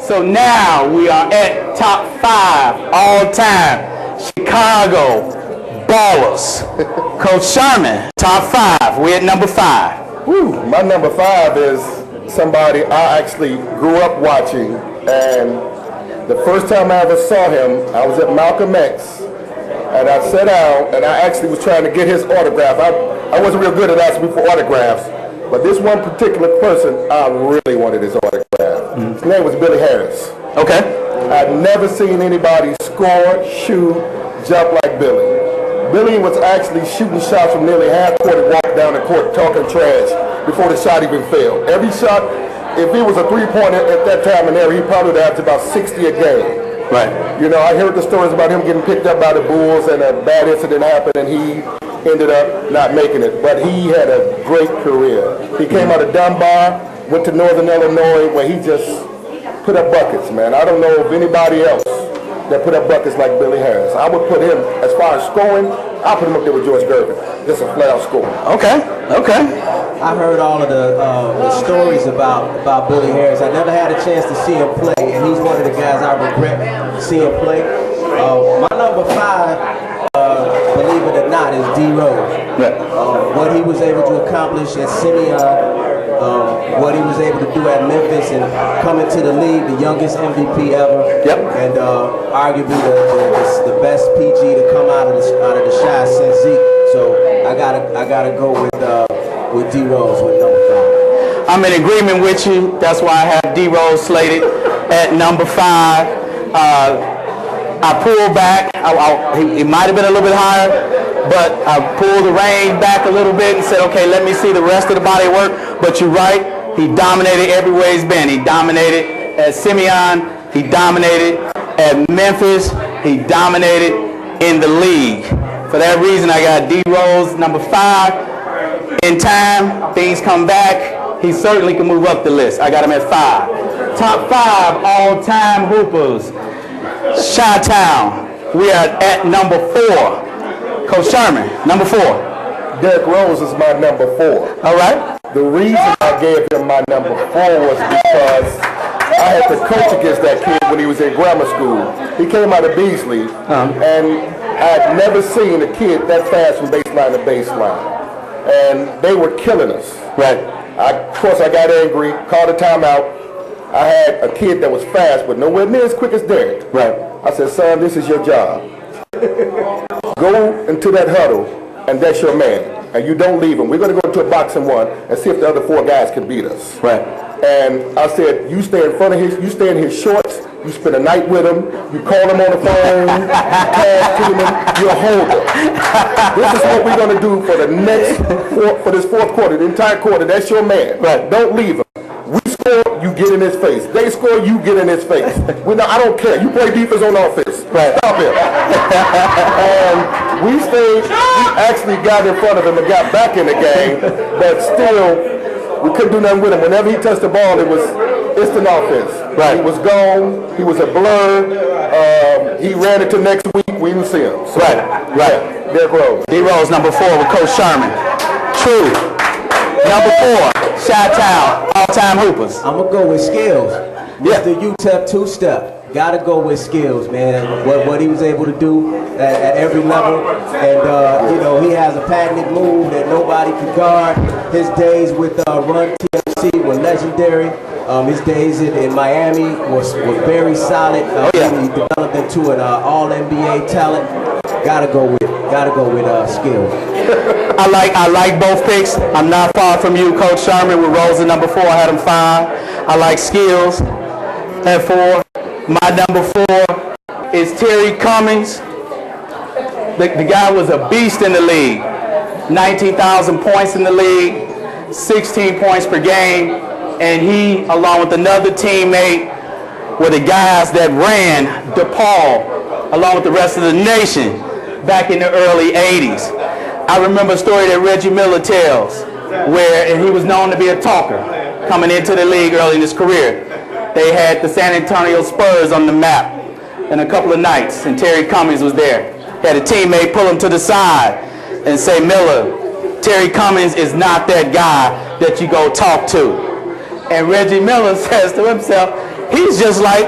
So now we are at top 5 all-time Chicago Ballers. Coach Sherman, top 5. We're at number 5. Woo, my number 5 is somebody I actually grew up watching, and the first time I ever saw him, I was at Malcolm X, and I sat down, and I actually was trying to get his autograph. I wasn't real good at asking for autographs, but this one particular person, I really wanted his autograph. His name was Billy Harris. Okay. I'd never seen anybody score, shoot, jump like Billy. Billy was actually shooting shots from nearly half court and walked down the court talking trash before the shot even fell. Every shot, if it was a three-pointer at that time and there, he probably would average about 60 a game. Right. You know, I heard the stories about him getting picked up by the Bulls and a bad incident happened and he ended up not making it. But he had a great career. He came out of Dunbar, went to Northern Illinois where he just put up buckets, man. I don't know of anybody else that put up buckets like Billy Harris. I would put him, as far as scoring, I'll put him up there with George Gervin. Just a flat-out scorer. Okay. I heard all of the stories about Billy Harris. I never had a chance to see him play, and he's one of the guys I regret seeing play. My number 5, believe it or not, is D. Rose. What he was able to accomplish at Simeon, what he was able to do at Memphis, and coming to the league, the youngest MVP ever, and arguably the best PG to come out of the Chi since Zeke. So I gotta go with D Rose with number 5. I'm in agreement with you. That's why I have D Rose slated at number 5. I pulled back. It might have been a little bit higher, but I pulled the reins back a little bit and said, okay, let me see the rest of the body of work. But you're right. He dominated everywhere he's been. He dominated at Simeon. He dominated at Memphis. He dominated in the league. For that reason, I got D Rose, number 5. In time, things come back. He certainly can move up the list. I got him at 5. Top 5 all-time hoopers. Chi-Town. We are at number 4. Coach Sherman, number 4. Derrick Rose is my number 4. All right. The reason I gave him my number 4 was because I had to coach against that kid when he was in grammar school. He came out of Beasley, and I'd never seen a kid that fast from baseline to baseline. And they were killing us. Right. Of course, I got angry, called a timeout. I had a kid that was fast, but nowhere near as quick as Derrick. Right. I said, son, this is your job. Go into that huddle, and that's your man. And you don't leave him. We're going to go into a boxing one and see if the other 4 guys can beat us. Right. And I said, you stay in front of you stay in his shorts, you spend a night with him, you call him on the phone, you tag team him, you'll hold him. This is what we're going to do for the next, for this 4th quarter, the entire quarter. That's your man. Right. Don't leave him. We score, you get in his face. They score, you get in his face. I don't care. You play defense on offense. Right. Stop him. And we actually got in front of him and got back in the game, but still, we couldn't do nothing with him. Whenever he touched the ball, it was instant offense. Right. He was gone. He was a blur. He ran into next week. We didn't see him. So, Right. Yeah, Derrick Rose. D Rose, number 4 with Coach Sherman. True. Number 4, Chi-Town, all-time hoopers. I'm gonna go with Skills. Mr. UTEP 2-step. Gotta go with Skills, man. What he was able to do at every level, and he has a patented move that nobody could guard. His days with Run TMC were legendary. His days in Miami were very solid. He developed into an All-NBA talent. Gotta go with Skills. I like both picks. I'm not far from you, Coach Sherman, with Rose at number 4. I had him 5. I like Skills at 4. My number 4 is Terry Cummings. The guy was a beast in the league. 19,000 points in the league, 16 points per game, and he, along with another teammate, were the guys that ran DePaul, along with the rest of the nation, back in the early 80s. I remember a story that Reggie Miller tells, where he was known to be a talker coming into the league early in his career. They had the San Antonio Spurs on the map in a couple of nights, and Terry Cummings was there. He had a teammate pull him to the side and say, Miller, Terry Cummings is not that guy that you go talk to. And Reggie Miller says to himself, He's just like,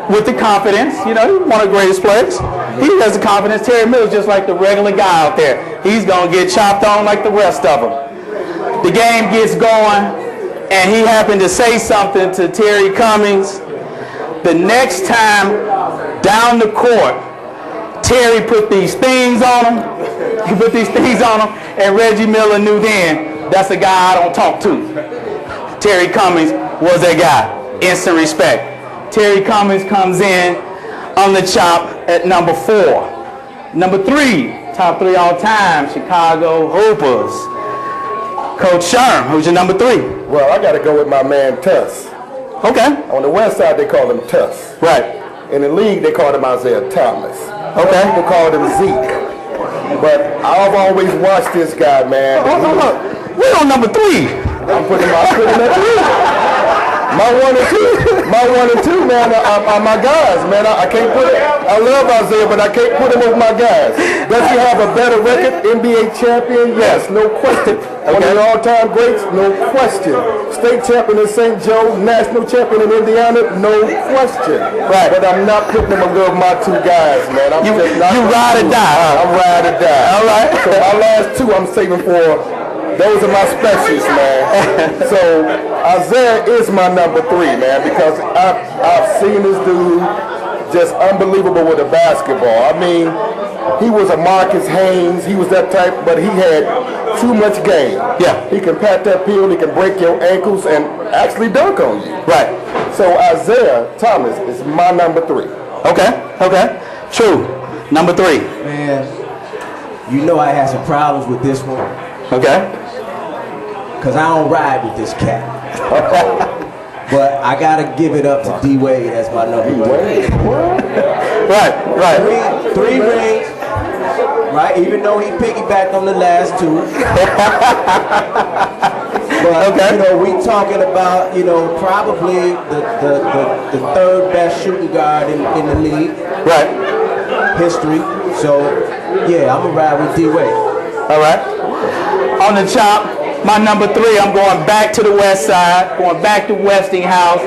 with the confidence, he's one of the greatest players. He has the confidence. Terry Miller's just like the regular guy out there. He's going to get chopped on like the rest of them. The game gets going, and he happened to say something to Terry Cummings. The next time down the court, Terry put these things on him. He put these things on him, and Reggie Miller knew then, that's a guy I don't talk to. Terry Cummings was that guy. Instant respect. Terry Cummings comes in on the chop at number 4. Number 3, top 3 all time, Chicago Hoopers. Coach Sherm, who's your number 3? Well, I got to go with my man Tuss. Okay. On the west side, they call him Tuss. Right. In the league, they called him Isaiah Thomas. Okay. Some people called him Zeke. But I've always watched this guy, man. We're on number 3. I'm putting him at 3. My 1 and 2, man, are my guys, man. I can't put it. I love Isaiah, but I can't put him with my guys. Does he have a better record? NBA champion? Yes, no question. One of the all-time greats? No question. State champion in St. Joe, national champion in Indiana? No question. Right. But I'm not putting him above my 2 guys, man. I'm just not. You ride or die. I'm ride or die. All right. So my last 2 I'm saving for. Those are my specials, man. So Isaiah is my number 3, man, because I've seen this dude just unbelievable with the basketball. I mean, he was a Marcus Haynes. He was that type, but he had too much game. Yeah. He can pat that peel. He can break your ankles and actually dunk on you. Right. So Isaiah Thomas is my number 3. Okay. True. Number 3. Man, I had some problems with this one. Okay. Because I don't ride with this cat. But I got to give it up to D-Wade as my number 1. Right. 3 rings, right? Even though he piggybacked on the last 2. But, okay. We talking about, probably the 3rd best shooting guard in the league. Right. History. So, yeah, I'm going to ride with D-Wade. All right. On the chop, my number 3, I'm going back to the west side, going back to Westinghouse.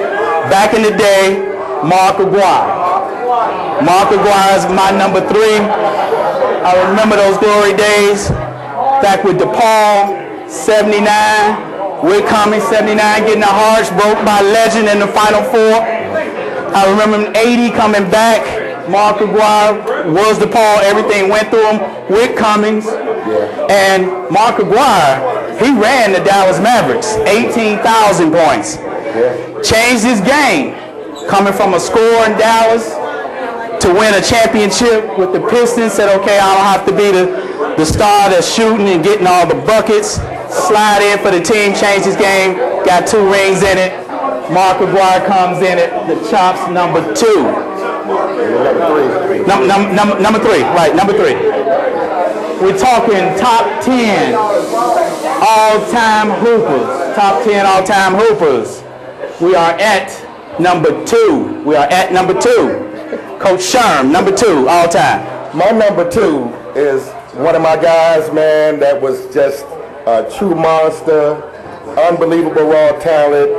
Back in the day, Mark Aguirre. Mark Aguirre is my number 3. I remember those glory days. Back with DePaul, 79. Wick Cummings, 79, getting the hearts broke by legend in the Final 4. I remember in 80 coming back. Mark Aguirre was DePaul. Everything went through him. Wick Cummings. And Mark Aguirre, he ran the Dallas Mavericks, 18,000 points. Changed his game, coming from a scorer in Dallas to win a championship with the Pistons. Said, okay, I don't have to be the star that's shooting and getting all the buckets. Slide in for the team, changed his game, got 2 rings in it. Mark Aguirre comes in at the chops number 2. Number 3, right, number 3. We're talking top 10 all-time hoopers. Top 10 all-time hoopers. We are at number 2. Coach Sherm, number 2 all-time. My number 2 is one of my guys, man, that was just a true monster, unbelievable raw talent,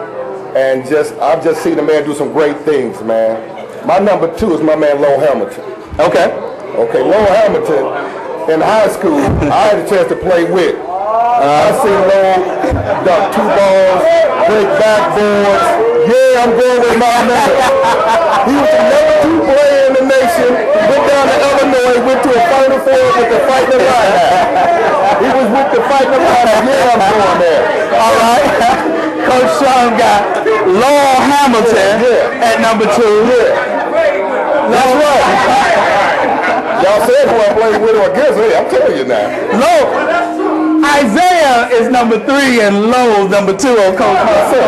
and I've just seen the man do some great things, man. My number 2 is my man, Lowell Hamilton. Okay, Lowell Hamilton. In high school, I had a chance to play with. I seen Lowell dunk 2 balls, break backboards. Yeah, I'm going with my man. He was the number 2 player in the nation. Went down to Illinois, went to a Final 4 with the Fighting Illini. He was with the Fighting Illini. Yeah, I'm going there. All right. Coach Sean got Lowell Hamilton at number 2. That's right. Y'all said who I played with or against. Hey, I'm telling you now. Isaiah is number 3 and Lowell number 2 on Coach Marcel.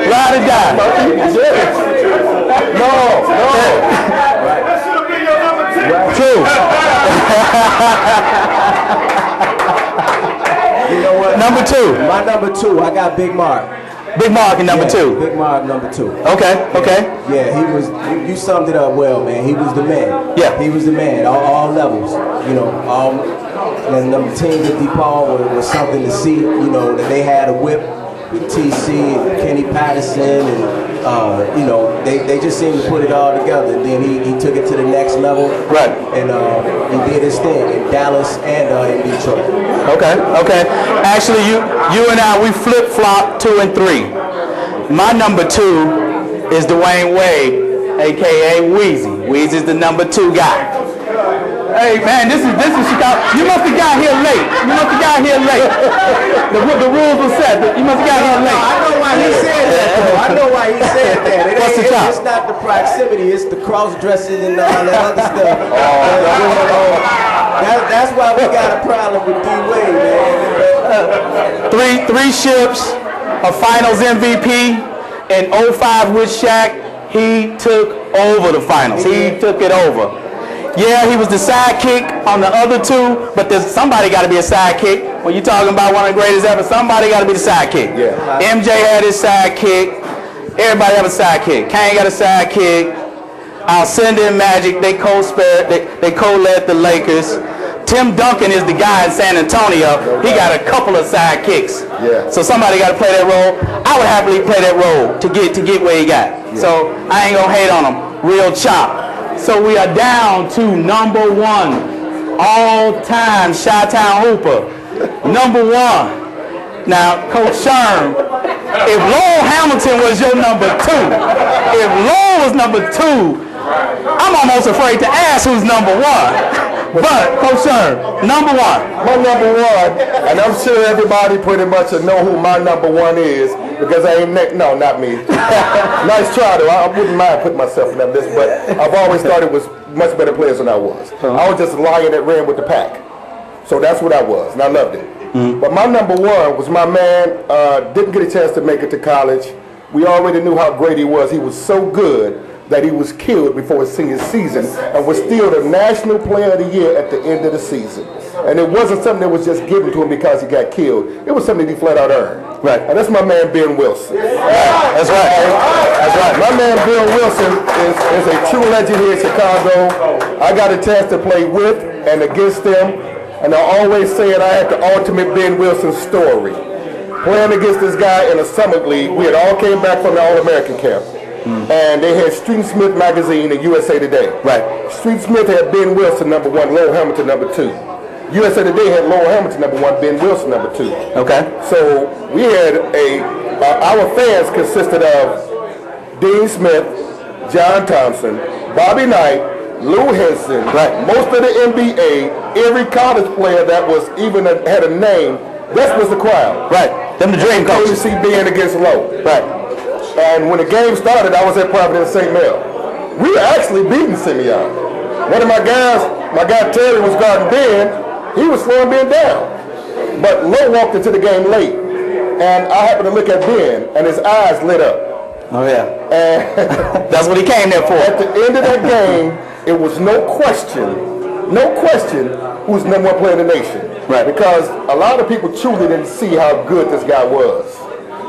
Ride or die. No. True. You know what? Number 2. My number 2, I got Big Mark. Big Mark in number Yeah, 2. Big Mark number 2. Okay, okay. Yeah, he was. You summed it up well, man. He was the man. Yeah. He was the man. All levels. You know, and them teams at DePaul was something to see. You know, that they had a whip with TC and Kenny Patterson, and you know, they just seemed to put it all together. And then he took it to the next level. Right. And he did his thing in Dallas and in Detroit. Okay, okay. Actually, you and I, we flip-flop 2 and 3. My number 2 is Dwayne Wade, a.k.a. Weezy. Weezy's the number 2 guy. Hey, man, this is Chicago. You must have got here late. The rules were set. You must have got here late. I know why he said that, though. I know why he said that. What's the top? It's not the proximity, it's the cross-dressing and all that other stuff. That's why we got a problem with D-Wade, man. Three ships, a finals MVP, in 05 with Shaq. He took over the finals. He took it over. Yeah, he was the sidekick on the other 2, but somebody got to be a sidekick. When you're talking about one of the greatest ever, somebody got to be the sidekick. Yeah. MJ had his sidekick. Everybody have a sidekick. Kane got a sidekick. Alcindor and Magic, they co-led the Lakers. Tim Duncan is the guy in San Antonio. He got a couple of sidekicks. Yeah. So somebody got to play that role. I would happily play that role to get where he got. Yeah. So I ain't gonna hate on him. Real chop. So we are down to number 1 all-time Chi-Town Hooper. Number 1. Now, Coach Sherm, if Lowell Hamilton was your number 2, if Lowell was number 2, I'm almost afraid to ask who's number 1. But, Coach Sherm, number 1. My number 1, and I'm sure everybody pretty much will know who my number 1 is, because I ain't, no, not me. Nice try though, I wouldn't mind putting myself in that list, but I've always thought it was much better players than I was. I was just a lion that ran with the pack. So that's what I was, and I loved it. But my number 1 was my man, didn't get a chance to make it to college. We already knew how great he was. He was so good that he was killed before his senior season and was still the National Player of the Year at the end of the season. And it wasn't something that was just given to him because he got killed. It was something he flat out earned. Right. And that's my man, Ben Wilson. That's right. That's right. My man, Ben Wilson, is a true legend here in Chicago. I got a chance to play with and against them. And I always say it, I had the ultimate Ben Wilson story. Playing against this guy in a summer league, we had all came back from the All-American camp. And they had Street Smith magazine and USA Today. Right. Street Smith had Ben Wilson number 1, Lowell Hamilton number 2. USA Today had Lowell Hamilton number 1, Ben Wilson number 2. Okay. So we had our fans consisted of Dean Smith, John Thompson, Bobby Knight, Lou Henson, right. Most of the NBA, every college player that was even had a name, that was the crowd. Right. Them the dream Came to coaches. see Ben against Lowe. Right. And when the game started, I was at Providence St. Mel. We were actually beating Simeon. One of my guy Terry was guarding Ben. He was slowing Ben down. But Lowe walked into the game late. And I happened to look at Ben, and his eyes lit up. Oh, yeah. And That's what he came there for. at the end of that game, it was no question who's the number 1 player in the nation. Right. Because a lot of people truly didn't see how good this guy was.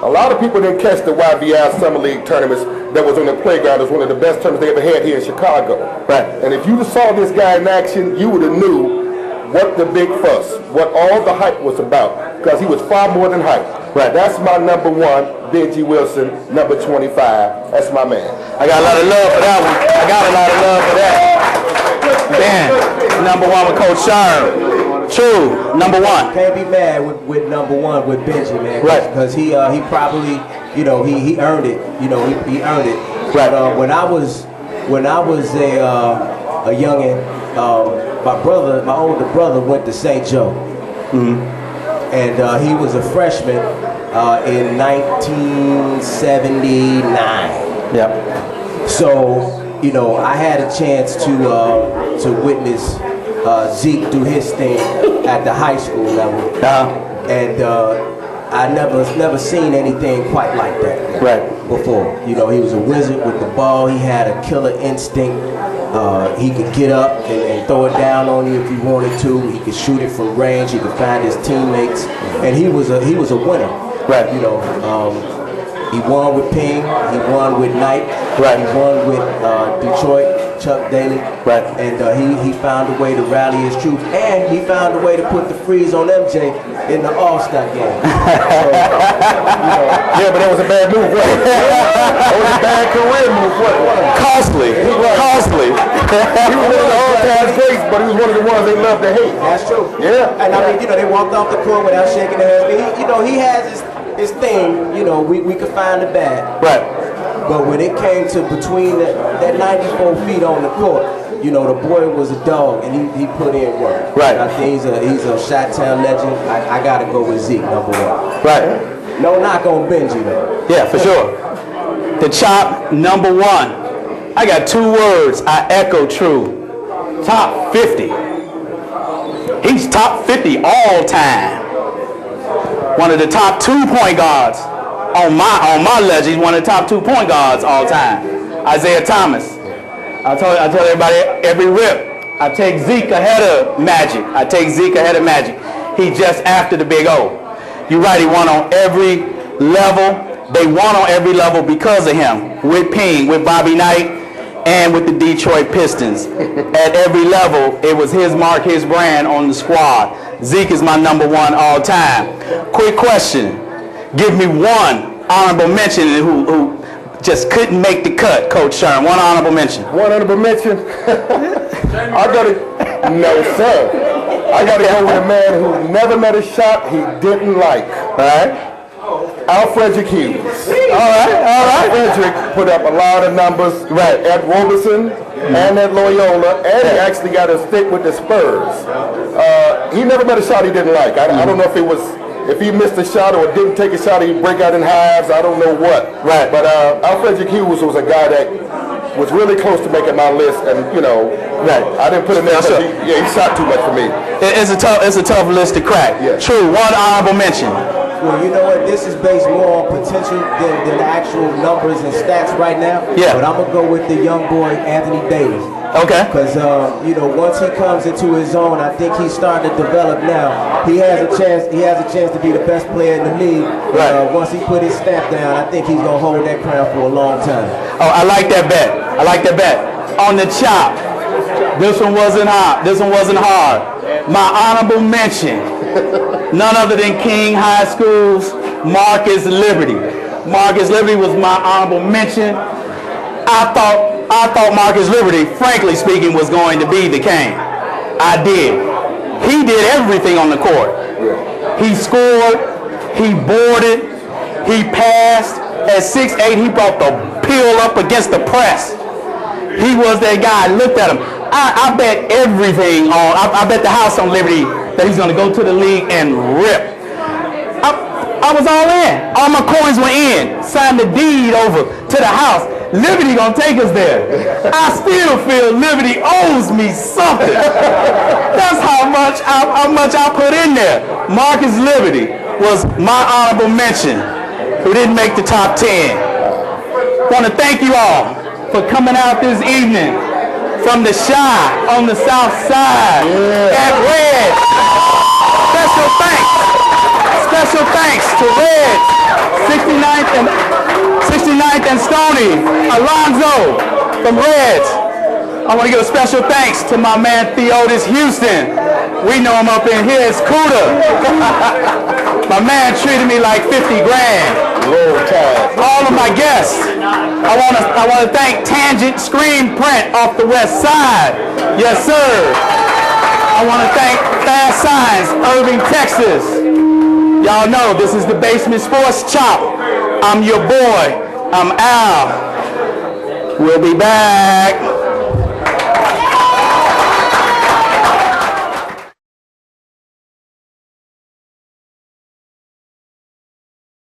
A lot of people didn't catch the YBI Summer League tournaments that was on the playground. It was one of the best tournaments they ever had here in Chicago. Right. And if you saw this guy in action, you would have knew what the big fuss, what all the hype was about, because he was far more than hype. Right. That's my number 1, Benji Wilson, number 25. That's my man. I got a lot of love for that one. I got a lot of love for that. Ben, number 1 with Coach Sherm. True, number 1. Can't be mad with number 1 with Benji, man. Right. Because he probably, you know, he earned it. You know, he earned it. Right. But when I was a youngin, my older brother went to St. Joe. And he was a freshman in 1979. Yep. So, you know, I had a chance to witness Zeke do his thing at the high school level. And I never seen anything quite like that before. You know, he was a wizard with the ball. He had a killer instinct. He could get up and throw it down on you if he wanted to. He could shoot it from range. He could find his teammates, and he was a winner. Right. You know, He won with Ping. He won with Knight. Right. He won with Detroit, Chuck Daly. Right. And he found a way to rally his troops, and he found a way to put the freeze on MJ in the All-Star game. Yeah, but that was a bad move. That was a bad career move. Costly. Costly. He was one of the all-time greats, but he was one of the ones they love to hate. That's true. Yeah. And I mean, they walked off the court without shaking their hands. He has his thing. We could find the bad. Right. But when it came to between that 94 feet on the court, the boy was a dog, and he put in work. Right. I think he's a Chi-Town legend. I gotta go with Zeke, number one. Right. No knock on Benji though. Yeah, for sure. The Chop, number one. I got 2 words I echo true. Top 50. He's top 50 all time. One of the top 2 point guards on my list. He's one of the top 2 point guards all time. Isaiah Thomas. I tell everybody every rip. I take Zeke ahead of Magic. He just after the Big O. You're right. He won on every level. They won on every level because of him. With Ping, with Bobby Knight, and with the Detroit Pistons. At every level, it was his mark, his brand on the squad. Zeke is my number 1 all time. Quick question. Give me one honorable mention who just couldn't make the cut, Coach Sherm. One honorable mention. One honorable mention? No, sir. I got to go with a man who never met a shot he didn't like. All right? Alfred Hughes. All right. Frederick put up a lot of numbers at Robeson and at Loyola, and he actually got a stick with the Spurs. He never met a shot he didn't like. I don't know if he missed a shot or didn't take a shot, he'd break out in hives. I don't know what. Right. But Alfred Hughes was a guy that was really close to making my list, and Right. I didn't put him in. He shot too much for me. It's a tough list to crack. Yeah. True. One honorable mention. Well, you know what? This is based more on potential than the actual numbers and stats right now. Yeah. But I'm gonna go with the young boy Anthony Davis. Okay. Because once he comes into his own, I think he's starting to develop now. He has a chance. He has a chance to be the best player in the league. Right. Once he put his stamp down, I think he's gonna hold that crown for a long time. Oh, I like that bet. On the Chop. This one wasn't hard. My honorable mention. None other than King High School's Marcus Liberty. Marcus Liberty was my honorable mention. I thought Marcus Liberty, frankly speaking, was going to be the king. I did. He did everything on the court. He scored, he boarded, he passed. At 6'8", he brought the pill up against the press. He was that guy. I looked at him. I bet everything on, I bet the house on Liberty that he's going to go to the league and rip. I was all in. All my coins were in. Signed the deed over to the house. Liberty going to take us there. I still feel Liberty owes me something. That's how much I put in there. Marcus Liberty was my honorable mention who didn't make the top 10. Want to thank you all for coming out this evening from the Chi on the south side at Red. Special thanks to Red, 69th and Stony, Alonzo from Reds. I want to give a special thanks to my man Theodis Houston. We know him up in here as Cuda. My man treated me like 50 grand. All of my guests. I want to thank Tangent Screen Print off the west side. Yes, sir. I want to thank Fast Signs, Irving, Texas. Y'all know this is the Basement Sports Chop. I'm your boy. I'm Al. We'll be back.